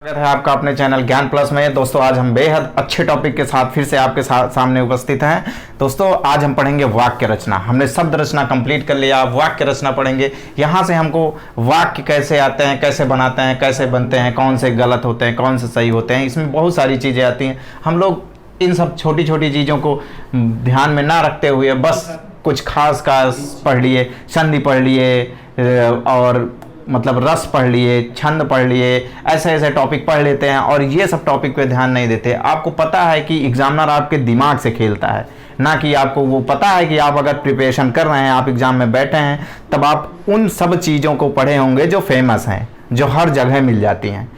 स्वागत है आपका अपने चैनल ज्ञान प्लस में। दोस्तों आज हम बेहद अच्छे टॉपिक के साथ फिर से आपके सामने उपस्थित हैं। दोस्तों आज हम पढ़ेंगे वाक्य रचना। हमने शब्द रचना कंप्लीट कर लिया, वाक्य रचना पढ़ेंगे। यहाँ से हमको वाक्य कैसे आते हैं, कैसे बनाते हैं, कैसे बनते हैं, कौन से गलत होते हैं, कौन से सही होते हैं, इसमें बहुत सारी चीज़ें आती हैं। हम लोग इन सब छोटी छोटी चीज़ों को ध्यान में ना रखते हुए बस कुछ खास पढ़ लिए, संधि पढ़ लिए और मतलब रस पढ़ लिए, छंद पढ़ लिए, ऐसे ऐसे टॉपिक पढ़ लेते हैं और ये सब टॉपिक पे ध्यान नहीं देते। आपको पता है कि एग्जामिनर आपके दिमाग से खेलता है, ना कि आपको वो पता है कि आप अगर प्रिपरेशन कर रहे हैं, आप एग्जाम में बैठे हैं, तब आप उन सब चीज़ों को पढ़े होंगे जो फेमस हैं, जो हर जगह मिल जाती हैं।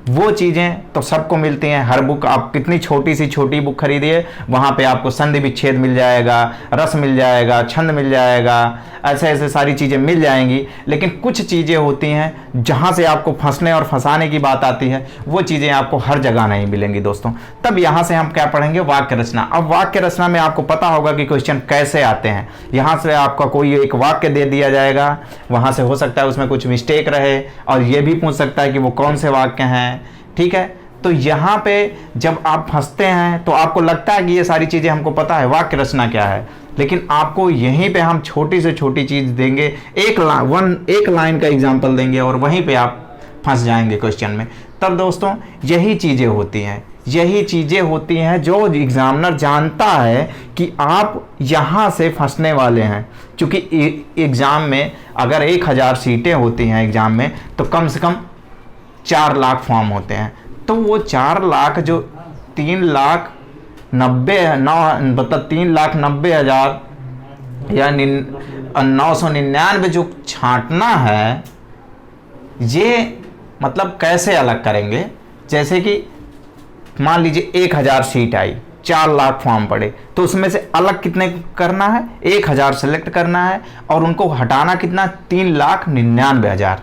वो चीज़ें तो सबको मिलती हैं। हर बुक, आप कितनी छोटी सी छोटी बुक खरीदिए, वहाँ पे आपको संधि विच्छेद मिल जाएगा, रस मिल जाएगा, छंद मिल जाएगा, ऐसे ऐसे सारी चीज़ें मिल जाएंगी। लेकिन कुछ चीज़ें होती हैं जहाँ से आपको फंसने और फंसाने की बात आती है, वो चीज़ें आपको हर जगह नहीं मिलेंगी दोस्तों। तब यहाँ से हम क्या पढ़ेंगे, वाक्य रचना। अब वाक्य रचना में आपको पता होगा कि क्वेश्चन कैसे आते हैं। यहाँ से आपका कोई एक वाक्य दे दिया जाएगा, वहाँ से हो सकता है उसमें कुछ मिस्टेक रहे और ये भी पूछ सकता है कि वो कौन से वाक्य हैं, ठीक है। तो यहाँ पे जब आप फंसते हैं तो आपको लगता है कि ये सारी चीज़ें हमको पता है, वाक्य रचना क्या है, लेकिन आपको यहीं पे हम छोटी से छोटी चीज़ देंगे, एक लाइन का एग्जाम्पल देंगे और वहीं पे आप फंस जाएंगे क्वेश्चन में। तब दोस्तों यही चीज़ें होती हैं जो एग्जामिनर जानता है कि आप यहाँ से फंसने वाले हैं। क्योंकि एग्ज़ाम में अगर 1000 सीटें होती हैं एग्ज़ाम में, तो कम से कम 4 लाख फॉर्म होते हैं। तो वो 4 लाख जो 3,90,000 या 999 जो छांटना है, ये मतलब कैसे अलग करेंगे। जैसे कि मान लीजिए 1000 सीट आई, 4 लाख फॉर्म पड़े, तो उसमें से अलग कितने करना है, 1000 सेलेक्ट करना है और उनको हटाना कितना, 3,99,000,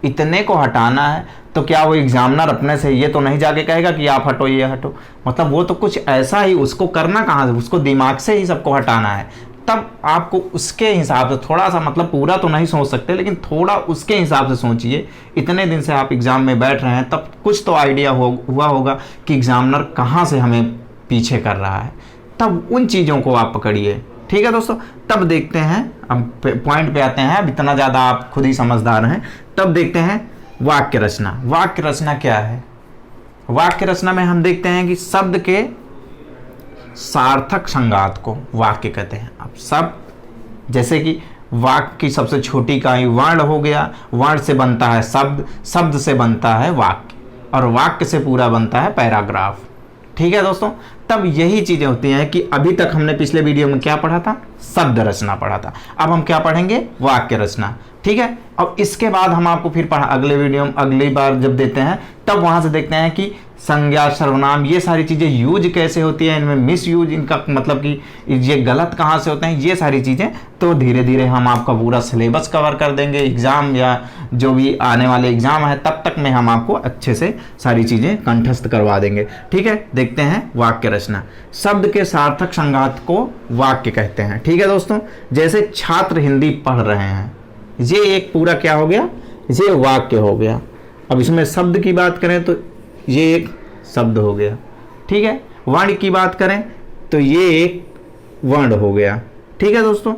इतने को हटाना है। तो क्या वो एग्जामिनर अपने से ये तो नहीं जाके कहेगा कि आप हटो, ये हटो, मतलब वो तो कुछ ऐसा ही, उसको करना कहाँ से, उसको दिमाग से ही सबको हटाना है। तब आपको उसके हिसाब से थोड़ा सा, मतलब पूरा तो नहीं सोच सकते, लेकिन थोड़ा उसके हिसाब से सोचिए। इतने दिन से आप एग्जाम में बैठ रहे हैं, तब कुछ तो आइडिया हुआ होगा कि एग्जामिनर कहाँ से हमें पीछे कर रहा है। तब उन चीज़ों को आप पकड़िए, ठीक है दोस्तों। तब देखते हैं, अब पॉइंट पे आते हैं। अब इतना ज़्यादा आप खुद ही समझदार हैं। तब देखते हैं वाक्य रचना। वाक्य रचना क्या है। वाक्य रचना में हम देखते हैं कि शब्द के सार्थक संघात को वाक्य कहते हैं। अब शब्द, जैसे कि वाक्य की सबसे छोटी इकाई वर्ण हो गया, वर्ण से बनता है शब्द, शब्द से बनता है वाक्य और वाक्य से पूरा बनता है पैराग्राफ, ठीक है दोस्तों। तब यही चीज़ें होती हैं कि अभी तक हमने पिछले वीडियो में क्या पढ़ा था, शब्द रचना पढ़ा था। अब हम क्या पढ़ेंगे, वाक्य रचना, ठीक है। अब इसके बाद हम आपको फिर अगले वीडियो में अगली बार जब देते हैं, तब वहाँ से देखते हैं कि संज्ञा, सर्वनाम, ये सारी चीज़ें यूज कैसे होती है, इनमें मिस यूज, इनका मतलब कि ये गलत कहाँ से होते हैं, ये सारी चीज़ें। तो धीरे धीरे हम आपका पूरा सिलेबस कवर कर देंगे। एग्ज़ाम या जो भी आने वाले एग्ज़ाम है, तब तक में हम आपको अच्छे से सारी चीज़ें कंठस्थ करवा देंगे, ठीक है। देखते हैं वाक्य रचना। शब्द के सार्थक संघात को वाक्य कहते हैं, ठीक है दोस्तों। जैसे छात्र हिंदी पढ़ रहे हैं, ये एक पूरा क्या हो गया, ये वाक्य हो गया। अब इसमें शब्द की बात करें तो ये एक शब्द हो गया, ठीक है। वर्ण की बात करें तो ये एक वर्ण हो गया, ठीक है दोस्तों।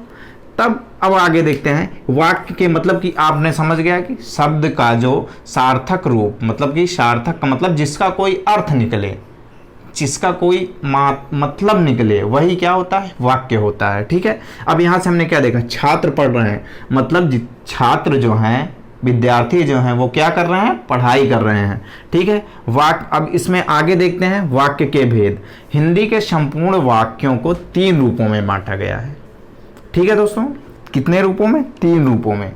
तब अब आगे देखते हैं वाक्य के, मतलब कि आपने समझ गया कि शब्द का जो सार्थक रूप, मतलब कि सार्थक का मतलब जिसका कोई अर्थ निकले, जिसका कोई मतलब निकले, वही क्या होता है, वाक्य होता है, ठीक है। अब यहाँ से हमने क्या देखा, छात्र पढ़ रहे हैं, मतलब छात्र जो हैं, विद्यार्थी जो हैं, वो क्या कर रहे हैं, पढ़ाई कर रहे हैं, ठीक है। वाक्य, अब इसमें आगे देखते हैं वाक्य के भेद। हिंदी के संपूर्ण वाक्यों को 3 रूपों में बांटा गया है, ठीक है दोस्तों। कितने रूपों में, 3 रूपों में।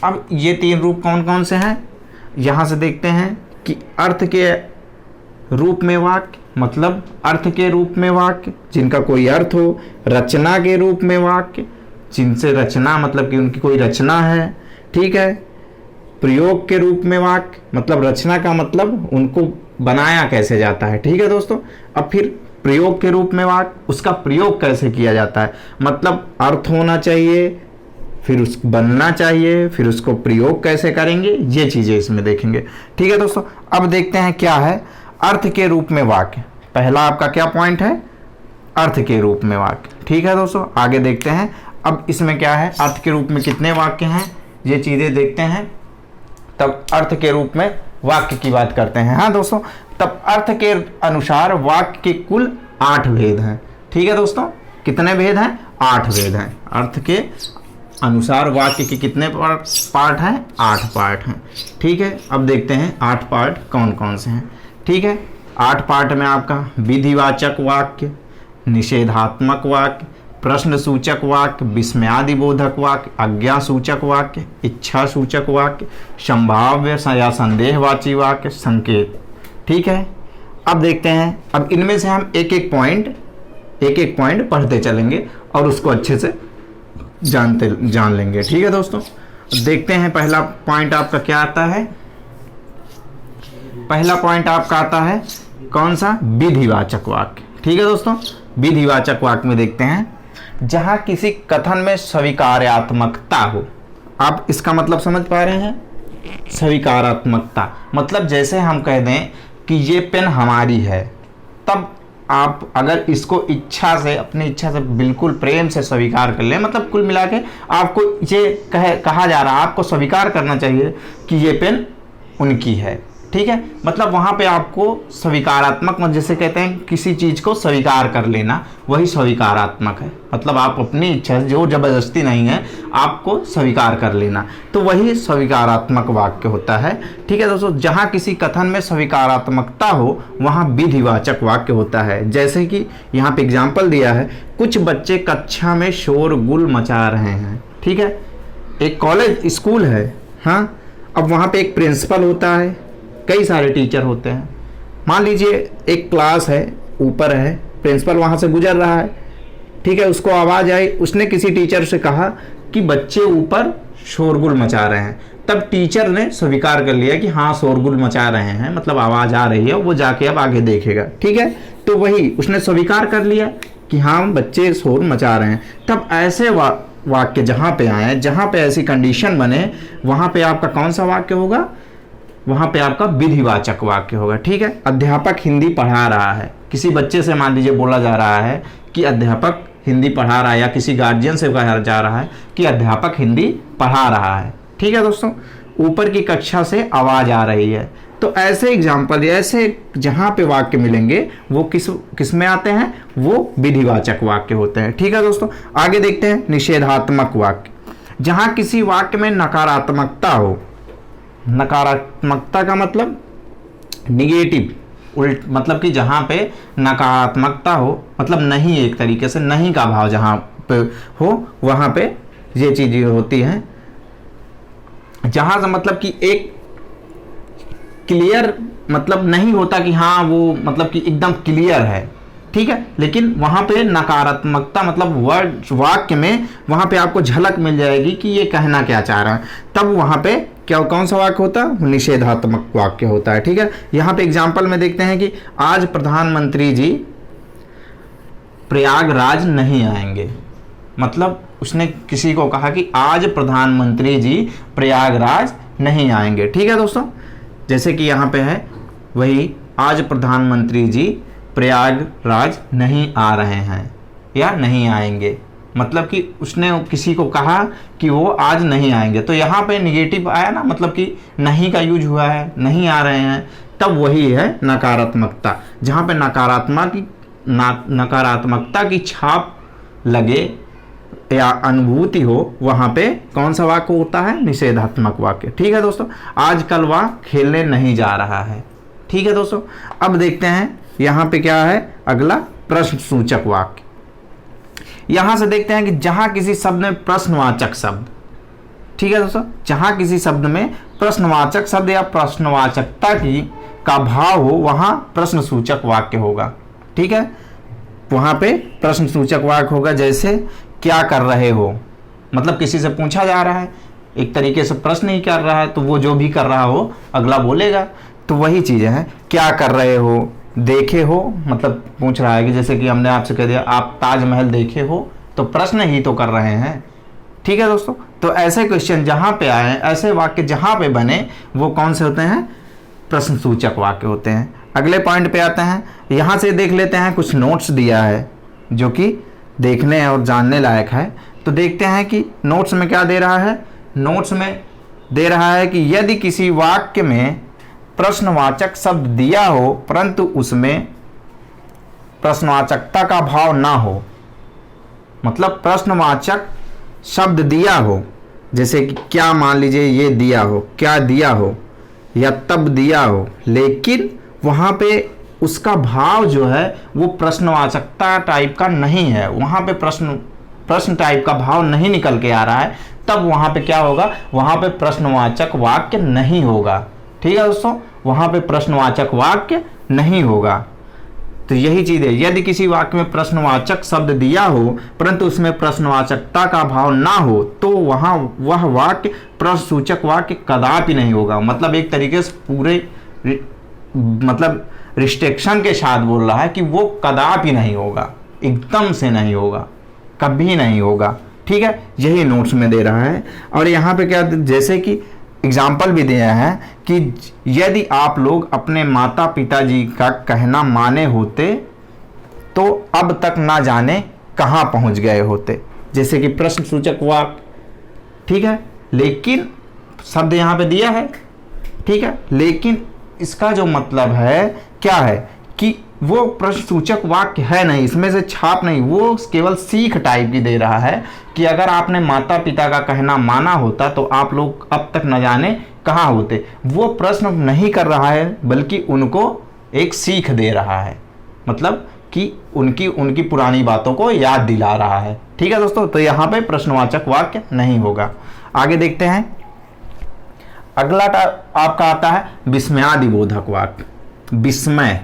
अब ये 3 रूप कौन कौन से हैं, यहाँ से देखते हैं कि अर्थ के रूप में वाक्य, मतलब अर्थ के रूप में वाक्य जिनका कोई अर्थ हो, रचना के रूप में वाक्य जिनसे रचना, मतलब कि उनकी कोई रचना है, ठीक है। प्रयोग के रूप में वाक्य, मतलब रचना का मतलब उनको बनाया कैसे जाता है, ठीक है दोस्तों। अब फिर प्रयोग के रूप में वाक्य, उसका प्रयोग कैसे किया जाता है, मतलब अर्थ होना चाहिए, फिर उस बनना चाहिए, फिर उसको प्रयोग कैसे करेंगे, ये चीज़ें इसमें देखेंगे। ठीक है दोस्तों, अब देखते हैं क्या है अर्थ के रूप में वाक्य। पहला आपका क्या पॉइंट है, अर्थ के रूप में वाक्य। ठीक है दोस्तों, आगे देखते हैं अब इसमें क्या है, अर्थ के रूप में कितने वाक्य हैं, ये चीज़ें देखते हैं, तब अर्थ के रूप में वाक्य की बात करते हैं। हाँ दोस्तों, तब अर्थ के अनुसार वाक्य के कुल 8 भेद हैं। ठीक है दोस्तों, कितने भेद हैं, 8 भेद हैं। अर्थ के अनुसार वाक्य के कितने पार्ट हैं, 8 पार्ट हैं। ठीक है, अब देखते हैं 8 पार्ट कौन कौन से हैं। ठीक है, 8 पार्ट में आपका विधिवाचक वाक्य, निषेधात्मक वाक्य, प्रश्न सूचक वाक्य, विस्मयादिबोधक वाक्य, आज्ञा सूचक वाक्य, इच्छा सूचक वाक्य, संभाव्य या संदेहवाची वाक्य, संकेत। ठीक है, अब देखते हैं, अब इनमें से हम एक एक पॉइंट पढ़ते चलेंगे और उसको अच्छे से जान लेंगे। ठीक है दोस्तों, देखते हैं पहला पॉइंट आपका क्या आता है। पहला पॉइंट आपका आता है कौन सा, विधिवाचक वाक्य। ठीक है दोस्तों, विधिवाचक वाक्य में देखते हैं जहां किसी कथन में स्वीकार्यात्मकता हो। आप इसका मतलब समझ पा रहे हैं, स्वीकारात्मकता मतलब जैसे हम कह दें कि ये पेन हमारी है, तब आप अगर इसको इच्छा से, अपनी इच्छा से बिल्कुल प्रेम से स्वीकार कर लें, मतलब कुल मिला के आपको ये कहा जा रहा है, आपको स्वीकार करना चाहिए कि ये पेन उनकी है। ठीक है, मतलब वहाँ पे आपको स्वीकारात्मक, जैसे कहते हैं किसी चीज़ को स्वीकार कर लेना, वही स्वीकारात्मक है। मतलब आप अपनी इच्छा से, जो जबरदस्ती नहीं है, आपको स्वीकार कर लेना, तो वही स्वीकारात्मक वाक्य होता है। ठीक है दोस्तों, जहाँ किसी कथन में स्वीकारात्मकता हो वहाँ विधिवाचक वाक्य होता है। जैसे कि यहाँ पे एग्जाम्पल दिया है, कुछ बच्चे कक्षा में शोरगुल मचा रहे हैं। ठीक है, एक कॉलेज स्कूल है, हाँ, अब वहाँ पे एक प्रिंसिपल होता है, कई सारे टीचर होते हैं। मान लीजिए एक क्लास है, ऊपर है, प्रिंसिपल वहाँ से गुजर रहा है। ठीक है, उसको आवाज़ आई, उसने किसी टीचर से कहा कि बच्चे ऊपर शोरगुल मचा रहे हैं। तब टीचर ने स्वीकार कर लिया कि हाँ शोरगुल मचा रहे हैं, मतलब आवाज़ आ रही है, वो जाके अब आगे देखेगा। ठीक है, तो वही उसने स्वीकार कर लिया कि हाँ बच्चे शोर मचा रहे हैं। तब ऐसे वाक्य जहाँ पे आए, जहाँ पे ऐसी कंडीशन बने, वहाँ पे आपका कौन सा वाक्य होगा, वहाँ पे आपका विधिवाचक वाक्य होगा। ठीक है, अध्यापक हिंदी पढ़ा रहा है, किसी बच्चे से मान लीजिए बोला जा रहा है कि अध्यापक हिंदी पढ़ा रहा है, या किसी गार्जियन से कहा जा रहा है कि अध्यापक हिंदी पढ़ा रहा है। ठीक है दोस्तों, ऊपर की कक्षा से आवाज़ आ रही है। तो ऐसे एग्जाम्पल, ऐसे जहाँ पे वाक्य मिलेंगे वो किस में आते हैं, वो विधिवाचक वाक्य होते हैं। ठीक है दोस्तों, आगे देखते हैं निषेधात्मक वाक्य। जहाँ किसी वाक्य में नकारात्मकता हो, नकारात्मकता का मतलब निगेटिव, उल्ट, मतलब कि जहाँ पे नकारात्मकता हो, मतलब नहीं, एक तरीके से नहीं का भाव जहाँ पे हो, वहाँ पे ये चीज़ें होती हैं। जहाँ से मतलब कि एक क्लियर मतलब नहीं होता कि हाँ वो मतलब कि एकदम क्लियर है। ठीक है, लेकिन वहाँ पे नकारात्मकता मतलब वर्ड वाक्य में वहाँ पे आपको झलक मिल जाएगी कि ये कहना क्या चाह रहा है, तब वहाँ पे क्या, कौन सा वाक्य होता है, निषेधात्मक वाक्य होता है। ठीक है, यहाँ पे एग्जाम्पल में देखते हैं कि आज प्रधानमंत्री जी प्रयागराज नहीं आएंगे, मतलब उसने किसी को कहा कि आज प्रधानमंत्री जी प्रयागराज नहीं आएंगे। ठीक है दोस्तों, जैसे कि यहाँ पे है वही, आज प्रधानमंत्री जी प्रयागराज नहीं आ रहे हैं या नहीं आएंगे, मतलब कि उसने किसी को कहा कि वो आज नहीं आएंगे, तो यहाँ पे निगेटिव आया ना, मतलब कि नहीं का यूज हुआ है, नहीं आ रहे हैं, तब वही है नकारात्मकता। जहाँ पे नकारात्मकता की छाप लगे या अनुभूति हो, वहाँ पे कौन सा वाक्य होता है, निषेधात्मक वाक्य। ठीक है दोस्तों, आजकल वह खेलने नहीं जा रहा है। ठीक है दोस्तों, अब देखते हैं यहाँ पे क्या है, अगला प्रश्न सूचक वाक्य। यहाँ से देखते हैं कि जहाँ किसी शब्द में प्रश्नवाचक शब्द, ठीक है दोस्तों, जहाँ किसी शब्द में प्रश्नवाचक शब्द या प्रश्नवाचकता का भाव हो, वहाँ प्रश्न सूचक वाक्य होगा। ठीक है, वहाँ पे प्रश्न सूचक वाक्य होगा। जैसे क्या कर रहे हो, मतलब किसी से पूछा जा रहा है, एक तरीके से प्रश्न ही कर रहा है, तो वो जो भी कर रहा हो अगला बोलेगा, तो वही चीज़ें हैं। क्या कर रहे हो, देखे हो, मतलब पूछ रहा है कि जैसे कि हमने आपसे कह दिया आप ताजमहल देखे हो, तो प्रश्न ही तो कर रहे हैं। ठीक है दोस्तों, तो ऐसे क्वेश्चन जहाँ पे आए, ऐसे वाक्य जहाँ पे बने, वो कौन से होते हैं? प्रश्नसूचक वाक्य होते हैं। अगले पॉइंट पे आते हैं, यहाँ से देख लेते हैं, कुछ नोट्स दिया है जो कि देखने और जानने लायक है। तो देखते हैं कि नोट्स में क्या दे रहा है। नोट्स में दे रहा है कि यदि किसी वाक्य में प्रश्नवाचक शब्द दिया हो परंतु उसमें प्रश्नवाचकता का भाव ना हो, मतलब प्रश्नवाचक शब्द दिया हो, जैसे कि क्या, मान लीजिए ये दिया हो, क्या दिया हो या तब दिया हो, लेकिन वहाँ पे उसका भाव जो है वो प्रश्नवाचकता टाइप का नहीं है, वहाँ पे प्रश्न टाइप का भाव नहीं निकल के आ रहा है, तब वहाँ पे क्या होगा? वहाँ पे प्रश्नवाचक वाक्य नहीं होगा। ठीक है दोस्तों, वहाँ पे प्रश्नवाचक वाक्य नहीं होगा। तो यही चीज़ है, यदि किसी वाक्य में प्रश्नवाचक शब्द दिया हो परंतु उसमें प्रश्नवाचकता का भाव ना हो तो वहाँ वह वाक्य प्रश्नसूचक वाक्य कदापि नहीं होगा। मतलब एक तरीके से पूरे मतलब रिस्ट्रिक्शन के साथ बोल रहा है कि वो कदापि नहीं होगा, एकदम से नहीं होगा, कभी नहीं होगा। ठीक है, यही नोट्स में दे रहा है। और यहाँ पे क्या, जैसे कि एग्जाम्पल भी दिया है कि यदि आप लोग अपने माता पिताजी का कहना माने होते तो अब तक ना जाने कहाँ पहुँच गए होते, जैसे कि प्रश्नसूचक वाक्य। ठीक है, लेकिन शब्द यहाँ पे दिया है, ठीक है, लेकिन इसका जो मतलब है क्या है कि वो प्रश्नसूचक वाक्य है नहीं, इसमें से छाप नहीं, वो केवल सीख टाइप की दे रहा है कि अगर आपने माता पिता का कहना माना होता तो आप लोग अब तक न जाने कहाँ होते। वो प्रश्न नहीं कर रहा है बल्कि उनको एक सीख दे रहा है, मतलब कि उनकी पुरानी बातों को याद दिला रहा है। ठीक है दोस्तों, तो यहाँ पे प्रश्नवाचक वाक्य नहीं होगा। आगे देखते हैं, अगला आपका आता है विस्मयादिबोधक वाक्य। विस्मय,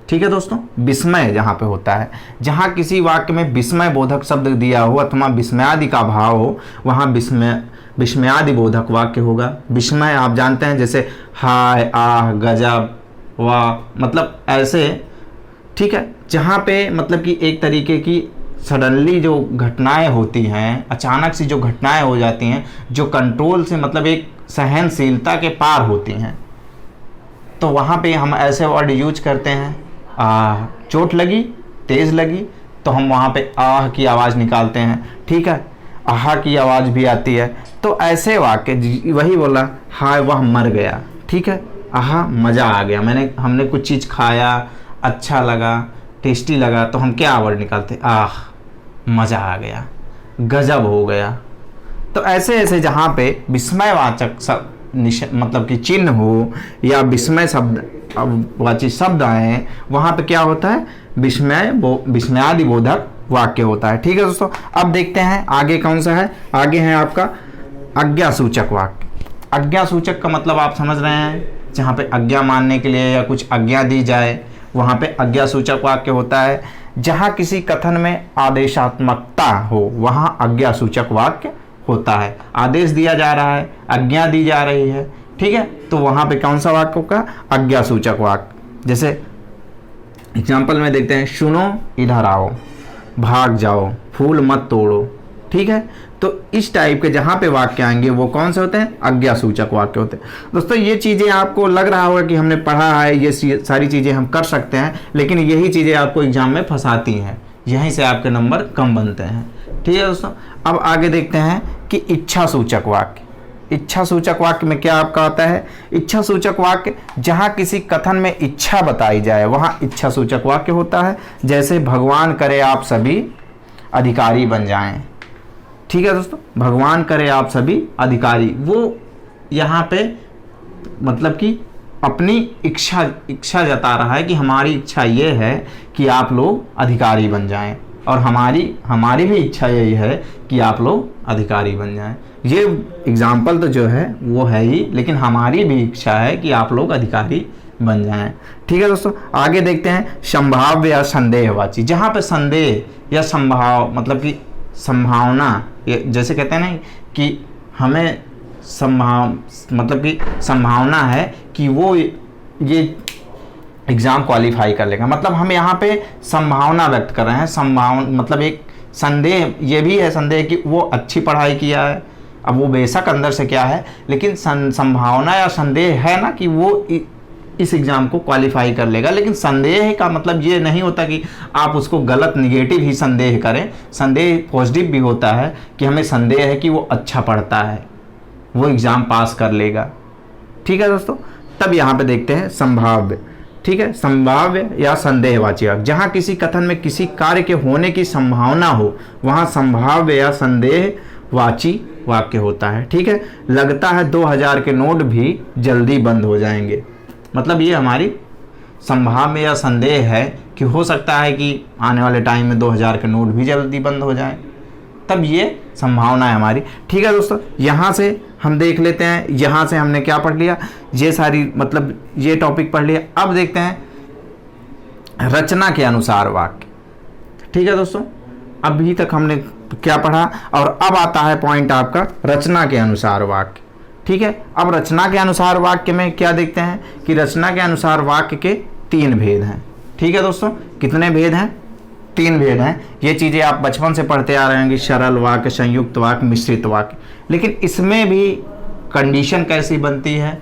ठीक है दोस्तों, विस्मय जहाँ पे होता है, जहाँ किसी वाक्य में विस्मय बोधक शब्द दिया हो अथवा विस्मयादि का भाव हो, वहाँ विस्मयादि बोधक वाक्य होगा। विस्मय आप जानते हैं, जैसे हाय, आह, गजब, वाह, मतलब ऐसे। ठीक है, जहाँ पे मतलब कि एक तरीके की सडनली जो घटनाएं होती हैं, अचानक से जो घटनाएं हो जाती हैं, जो कंट्रोल से मतलब एक सहनशीलता के पार होती हैं, तो वहाँ पे हम ऐसे वर्ड यूज करते हैं। चोट लगी, तेज़ लगी, तो हम वहाँ पे आह की आवाज़ निकालते हैं। ठीक है, आह की आवाज़ भी आती है। तो ऐसे वाक्य, वही बोला, हाय वह मर गया, ठीक है, आह मज़ा आ गया, हमने कुछ चीज़ खाया, अच्छा लगा, टेस्टी लगा, तो हम क्या वर्ड निकालते? आह, मज़ा आ गया, गजब हो गया। तो ऐसे ऐसे जहाँ पे विस्मयवाचक सब मतलब कि चिन्ह हो या विस्मय शब्द वाची शब्द आए, वहाँ पे क्या होता है? विस्मयादि बोधक वाक्य होता है। ठीक है दोस्तों, अब देखते हैं आगे कौन सा है। आगे है आपका आज्ञासूचक वाक्य। आज्ञासूचक का मतलब आप समझ रहे हैं, जहाँ पे आज्ञा मानने के लिए या कुछ आज्ञा दी जाए, वहाँ पे आज्ञासूचक वाक्य होता है। जहाँ किसी कथन में आदेशात्मकता हो, वहाँ आज्ञासूचक वाक्य होता है। आदेश दिया जा रहा है, आज्ञा दी जा रही है, ठीक है, तो वहाँ पे कौन सा वाक्य होगा? आज्ञासूचक वाक्य। जैसे एग्जाम्पल में देखते हैं, सुनो इधर आओ, भाग जाओ, फूल मत तोड़ो। ठीक है, तो इस टाइप के जहाँ पे वाक्य आएंगे वो कौन से होते हैं? आज्ञासूचक वाक्य होते हैं। दोस्तों ये चीज़ें आपको लग रहा होगा कि हमने पढ़ा है, ये सारी चीज़ें हम कर सकते हैं, लेकिन यही चीज़ें आपको एग्जाम में फंसाती हैं, यहीं से आपके नंबर कम बनते हैं। ठीक है दोस्तों, अब आगे देखते हैं कि इच्छासूचक वाक्य। इच्छासूचक वाक्य में क्या आपका आता है? इच्छासूचक वाक्य, जहाँ किसी कथन में इच्छा बताई जाए, वहाँ इच्छासूचक वाक्य होता है। जैसे भगवान करे आप सभी अधिकारी बन जाएं। ठीक है दोस्तों, भगवान करे आप सभी अधिकारी, वो यहाँ पे मतलब कि अपनी इच्छा जता रहा है कि हमारी इच्छा ये है कि आप लोग अधिकारी बन जाएं, और हमारी भी इच्छा यही है कि आप लोग अधिकारी बन जाएं। ये एग्जाम्पल तो जो है वो है ही, लेकिन हमारी भी इच्छा है कि आप लोग अधिकारी बन जाएं। ठीक है दोस्तों, आगे देखते हैं संभाव्य या संदेहवाची। जहाँ पे संदेह या मतलब कि संभावना, जैसे कहते हैं ना कि हमें मतलब कि संभावना है कि वो ये एग्ज़ाम क्वालिफाई कर लेगा, मतलब हम यहाँ पे संभावना व्यक्त कर रहे हैं। संभावना मतलब एक संदेह ये भी है, संदेह कि वो अच्छी पढ़ाई किया है। अब वो बेशक अंदर से क्या है, लेकिन संभावना या संदेह है ना कि वो इस एग्ज़ाम को क्वालिफाई कर लेगा। लेकिन संदेह का मतलब ये नहीं होता कि आप उसको गलत निगेटिव ही संदेह करें। संदेह पॉजिटिव भी होता है कि हमें संदेह है कि वो अच्छा पढ़ता है, वो एग्ज़ाम पास कर लेगा। ठीक है दोस्तों, तब यहाँ पे देखते हैं संभाव्य। ठीक है, संभाव्य या संदेहवाची वाक्य, जहाँ किसी कथन में किसी कार्य के होने की संभावना हो वहाँ संभाव्य या संदेहवाची वाक्य होता है। ठीक है, लगता है 2000 के नोट भी जल्दी बंद हो जाएंगे, मतलब ये हमारी संभाव्य या संदेह है कि हो सकता है कि आने वाले टाइम में 2000 के नोट भी जल्दी बंद हो जाएं, तब ये संभावना है हमारी। ठीक है दोस्तों, यहाँ से हम देख लेते हैं, यहाँ से हमने क्या पढ़ लिया, ये सारी मतलब ये टॉपिक पढ़ लिया। अब देखते हैं रचना के अनुसार वाक्य। ठीक है दोस्तों, अभी तक हमने क्या पढ़ा, और अब आता है पॉइंट आपका रचना के अनुसार वाक्य। ठीक है, अब रचना के अनुसार वाक्य में क्या देखते हैं कि रचना के अनुसार वाक्य के 3 भेद हैं। ठीक है दोस्तों, कितने भेद हैं? 3 भेद हैं। ये चीज़ें आप बचपन से पढ़ते आ रहे हैं कि सरल वाक्य, संयुक्त वाक्य, मिश्रित वाक्य, लेकिन इसमें भी कंडीशन कैसी बनती है,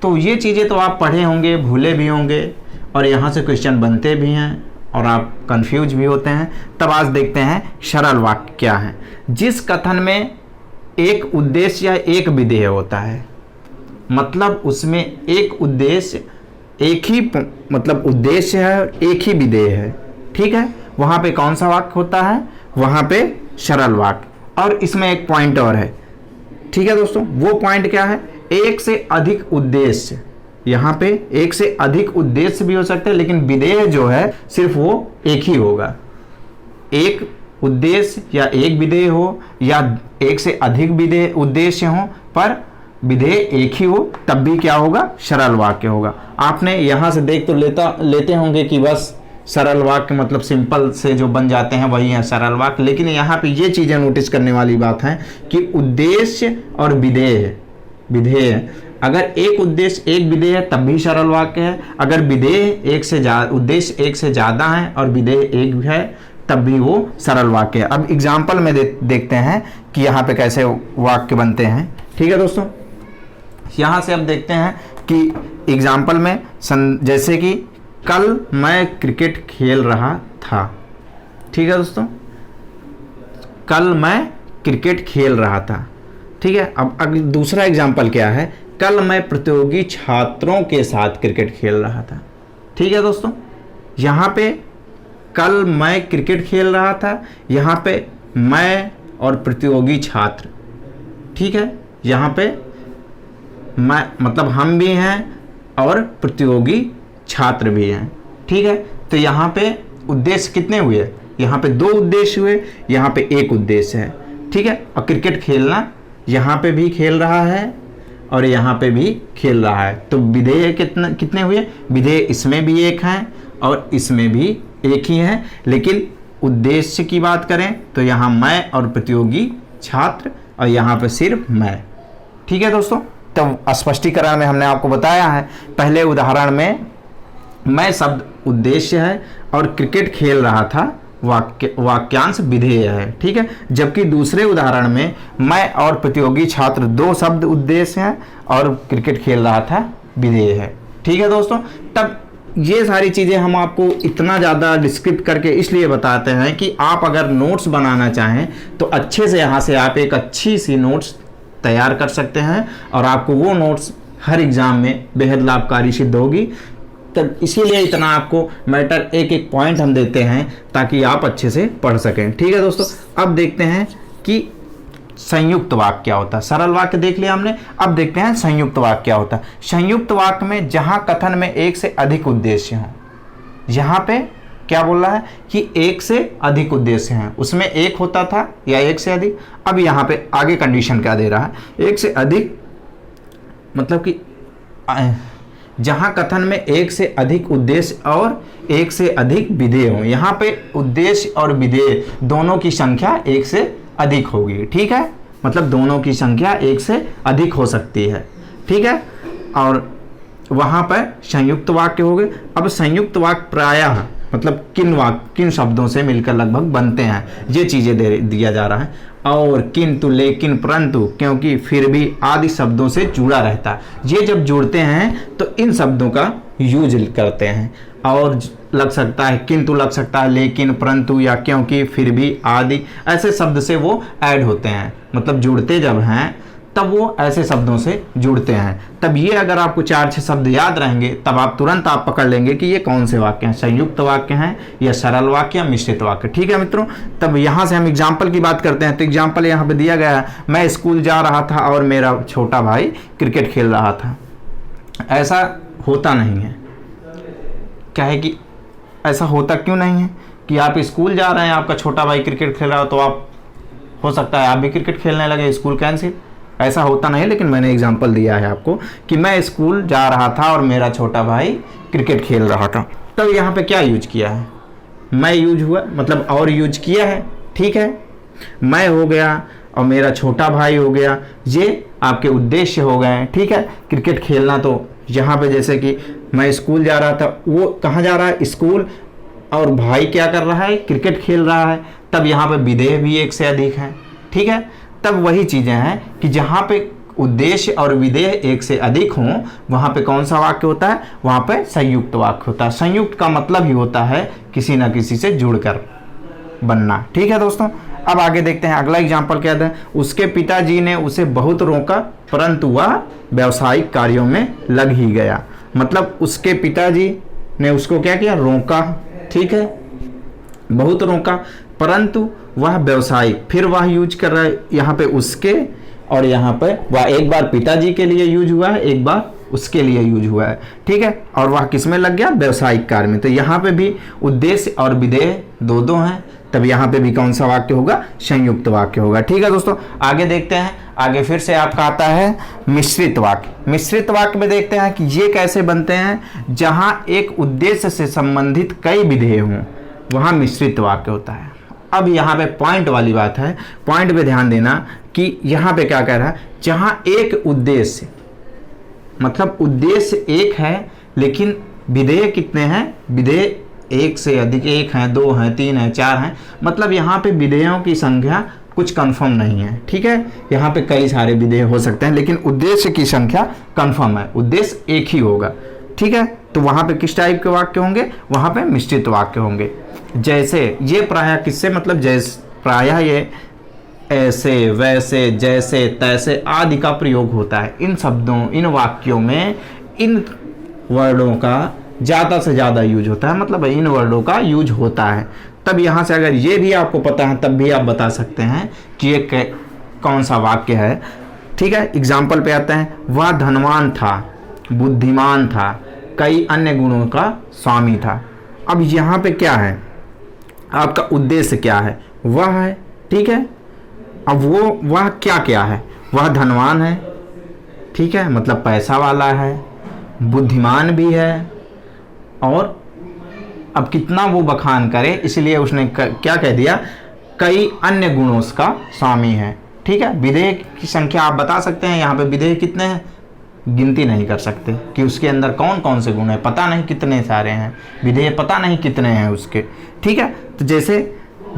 तो ये चीज़ें तो आप पढ़े होंगे, भूले भी होंगे, और यहाँ से क्वेश्चन बनते भी हैं और आप कंफ्यूज भी होते हैं। तब आज देखते हैं सरल वाक्य क्या है। जिस कथन में एक उद्देश्य या एक विधेय होता है, मतलब उसमें एक उद्देश्य, एक ही मतलब उद्देश्य है और एक ही विधेय है। ठीक है, वहाँ पे कौन सा वाक्य होता है? वहाँ पे सरल वाक्य। और इसमें एक पॉइंट और है। ठीक है दोस्तों, वो पॉइंट क्या है? एक से अधिक उद्देश्य। यहाँ पे एक से अधिक उद्देश्य भी हो सकते हैं, लेकिन विधेय जो है सिर्फ वो एक ही होगा। एक उद्देश्य या एक विधेय हो या एक से अधिक विधेय उद्देश्य हो, पर विधेय एक ही हो, तब भी क्या होगा? सरल वाक्य होगा। आपने यहाँ से देख तो लेते होंगे कि बस सरल वाक्य मतलब सिंपल से जो बन जाते हैं वही है सरल वाक्य, लेकिन यहाँ पे ये चीज़ें नोटिस करने वाली बात है कि उद्देश्य और विधेय, अगर एक उद्देश्य एक विधेय है तब भी सरल वाक्य है, अगर विधेय एक से ज़्यादा, उद्देश्य एक से ज़्यादा है और विधेय एक है, तब भी वो सरल वाक्य है। अब एग्जाम्पल में देखते हैं कि यहाँ पे कैसे वाक्य बनते हैं। ठीक है दोस्तों, यहाँ से अब देखते हैं कि एग्जाम्पल में जैसे कि कल मैं क्रिकेट खेल रहा था। ठीक है दोस्तों, कल मैं क्रिकेट खेल रहा था। ठीक है, अब दूसरा एग्जाम्पल क्या है? कल मैं प्रतियोगी छात्रों के साथ क्रिकेट खेल रहा था। ठीक है दोस्तों, यहाँ पे कल मैं क्रिकेट खेल रहा था, यहाँ पे मैं और प्रतियोगी छात्र। ठीक है, यहाँ पे मैं मतलब हम भी हैं और प्रतियोगी छात्र भी हैं। ठीक है, तो यहाँ पे उद्देश्य कितने हुए? यहाँ पे 2 उद्देश्य हुए, यहाँ पे 1 उद्देश्य है। ठीक है, और क्रिकेट खेलना यहाँ पे भी खेल रहा है और यहाँ पे भी खेल रहा है, तो विधेय कितने हुए? विधेय इसमें भी 1 है और इसमें भी 1 ही है, लेकिन उद्देश्य की बात करें तो यहाँ मैं और प्रतियोगी छात्र, और यहाँ पे सिर्फ मैं। ठीक है दोस्तों, तो स्पष्टीकरण में हमने आपको बताया है, पहले उदाहरण में मैं शब्द उद्देश्य है और क्रिकेट खेल रहा था वाक्यांश विधेय है। ठीक है, जबकि दूसरे उदाहरण में मैं और प्रतियोगी छात्र 2 शब्द उद्देश्य हैं और क्रिकेट खेल रहा था विधेय है। ठीक है दोस्तों, तब ये सारी चीज़ें हम आपको इतना ज़्यादा डिस्क्रिप्ट करके इसलिए बताते हैं कि आप अगर नोट्स बनाना चाहें तो अच्छे से यहाँ से आप एक अच्छी सी नोट्स तैयार कर सकते हैं और आपको वो नोट्स हर एग्ज़ाम में बेहद लाभकारी सिद्ध होगी। तब इसीलिए इतना आपको मैटर एक पॉइंट हम देते हैं ताकि आप अच्छे से पढ़ सकें। ठीक है दोस्तों, अब देखते हैं कि संयुक्त वाक्य क्या होता है। सरल वाक्य देख लिया हमने, अब देखते हैं संयुक्त वाक्य क्या होता है। संयुक्त वाक्य में जहां कथन में 1 से अधिक उद्देश्य हैं, यहाँ पे क्या बोल रहा है कि 1 से अधिक उद्देश्य हैं, उसमें 1 होता था या 1 से अधिक। अब यहाँ पे आगे कंडीशन क्या दे रहा है? 1 से अधिक मतलब कि जहां कथन में 1 से अधिक उद्देश्य और 1 से अधिक विधेय हो, यहाँ पे उद्देश्य और विधेय दोनों की संख्या 1 से अधिक होगी। ठीक है, मतलब दोनों की संख्या 1 से अधिक हो सकती है। ठीक है, और वहाँ पर संयुक्त वाक्य हो गए। अब संयुक्त वाक्य प्रायः मतलब किन शब्दों से मिलकर लगभग बनते हैं, ये चीज़ें दिया जा रहा है। और किंतु, लेकिन, परंतु, क्योंकि, फिर भी आदि शब्दों से जुड़ा रहता है। ये जब जुड़ते हैं तो इन शब्दों का यूज करते हैं। और लग सकता है, किंतु लग सकता है, लेकिन, परंतु या क्योंकि, फिर भी, आदि ऐसे शब्द से वो ऐड होते हैं। मतलब जुड़ते जब हैं तब वो ऐसे शब्दों से जुड़ते हैं। तब ये अगर आपको 4-6 शब्द याद रहेंगे तब आप तुरंत पकड़ लेंगे कि ये कौन से वाक्य हैं, संयुक्त वाक्य हैं या सरल वाक्य या मिश्रित वाक्य। ठीक है मित्रों, तब यहाँ से हम एग्जाम्पल की बात करते हैं। तो एग्जाम्पल यहाँ पे दिया गया है, मैं स्कूल जा रहा था और मेरा छोटा भाई क्रिकेट खेल रहा था। ऐसा होता नहीं है। क्या है कि ऐसा होता क्यों नहीं है कि आप स्कूल जा रहे हैं, आपका छोटा भाई क्रिकेट खेल रहा हो, तो आप हो सकता है आप भी क्रिकेट खेलने लगे, स्कूल कैंसिल। ऐसा होता नहीं, लेकिन मैंने एग्जांपल दिया है आपको कि मैं स्कूल जा रहा था और मेरा छोटा भाई क्रिकेट खेल रहा था। तब यहाँ पे क्या यूज किया है, मैं यूज हुआ, मतलब और यूज किया है। ठीक है, मैं हो गया और मेरा छोटा भाई हो गया, ये आपके उद्देश्य हो गए। ठीक है, क्रिकेट खेलना, तो यहाँ पे जैसे कि मैं स्कूल जा रहा था, वो कहाँ जा रहा है, स्कूल, और भाई क्या कर रहा है, क्रिकेट खेल रहा है। तब यहाँ पे विधेय भी एक से अधिक है। ठीक है, तब वही चीज़ें हैं कि जहाँ पे उद्देश्य और विधेय एक से अधिक हों वहाँ पे कौन सा वाक्य होता है, वहाँ पे संयुक्त वाक्य होता है। संयुक्त का मतलब ही होता है किसी न किसी से जुड़कर बनना। ठीक है दोस्तों, अब आगे देखते हैं अगला एग्जाम्पल क्या है। उसके पिताजी ने उसे बहुत रोका परंतु वह व्यावसायिक कार्यों में लग ही गया। मतलब उसके पिताजी ने उसको क्या किया, रोका। ठीक है, बहुत रोका, परंतु वह व्यवसायिक, फिर वह यूज कर रहा है यहाँ पे उसके, और यहाँ पे वह एक बार पिताजी के लिए यूज हुआ है, एक बार उसके लिए यूज हुआ है। ठीक है, और वह किस में लग गया, व्यवसायिक कार्य में। तो यहाँ पे भी उद्देश्य और विधेय दो हैं, तब यहाँ पे भी कौन सा वाक्य होगा, संयुक्त वाक्य होगा। ठीक है दोस्तों, आगे देखते हैं। आगे फिर से आपका आता है मिश्रित वाक्य। मिश्रित वाक्य में देखते हैं कि ये कैसे बनते हैं। जहाँ एक उद्देश्य से संबंधित कई विधेय हों वहाँ मिश्रित वाक्य होता है। अब यहाँ पे पॉइंट वाली बात है, पॉइंट पे ध्यान देना कि यहाँ पे क्या कह रहा है, जहाँ एक उद्देश्य, मतलब उद्देश्य एक है लेकिन विधेय कितने हैं, विधेय एक से अधिक, एक हैं, दो हैं, तीन हैं, चार हैं। मतलब यहाँ पे विधेयों की संख्या कुछ कंफर्म नहीं है। ठीक है, यहाँ पे कई सारे विधेय हो सकते हैं लेकिन उद्देश्य की संख्या कंफर्म है, उद्देश्य एक ही होगा। ठीक है, तो वहाँ पे किस टाइप के वाक्य होंगे, वहाँ पे मिश्रित वाक्य होंगे। जैसे ये प्रायः किससे, मतलब जैसे प्रायः ये ऐसे, वैसे, जैसे, तैसे आदि का प्रयोग होता है। इन शब्दों, इन वाक्यों में इन वर्डों का ज़्यादा से ज़्यादा यूज होता है, मतलब इन वर्डों का यूज होता है। तब यहाँ से अगर ये भी आपको पता है तब भी आप बता सकते हैं कि ये कौन सा वाक्य है। ठीक है, एग्जाम्पल पे आते हैं। वह धनवान था, बुद्धिमान था, कई अन्य गुणों का स्वामी था। अब यहाँ पे क्या है, आपका उद्देश्य क्या है, वह है। ठीक है, अब वह क्या है, वह धनवान है। ठीक है, मतलब पैसा वाला है, बुद्धिमान भी है, और अब कितना वो बखान करे इसलिए उसने क्या कह दिया, कई अन्य गुणों का स्वामी है। ठीक है, विधेय की संख्या आप बता सकते हैं, यहाँ पे विधेय कितने हैं, गिनती नहीं कर सकते कि उसके अंदर कौन कौन से गुण हैं, पता नहीं कितने सारे हैं, विधेय पता नहीं कितने हैं उसके। ठीक है, तो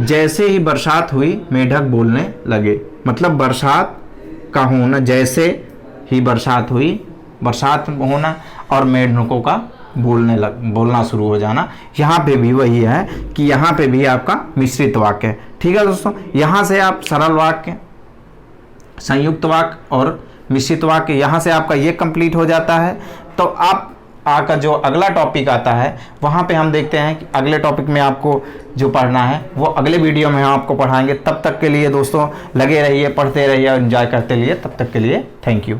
जैसे ही बरसात हुई मेढक बोलने लगे, मतलब बरसात का होना, जैसे ही बरसात हुई, बरसात होना और मेढकों का बोलना शुरू हो जाना। यहाँ पे भी वही है कि यहाँ पे भी आपका मिश्रित वाक्य है। ठीक है दोस्तों, यहाँ से आप सरल वाक्य, संयुक्त वाक्य और मिश्रित वाक्य, यहाँ से आपका ये कंप्लीट हो जाता है। तो आप का जो अगला टॉपिक आता है वहाँ पे हम देखते हैं कि अगले टॉपिक में आपको जो पढ़ना है वो अगले वीडियो में हम आपको पढ़ाएंगे। तब तक के लिए दोस्तों लगे रहिए, पढ़ते रहिए और एंजॉय करते रहिए। तब तक के लिए थैंक यू।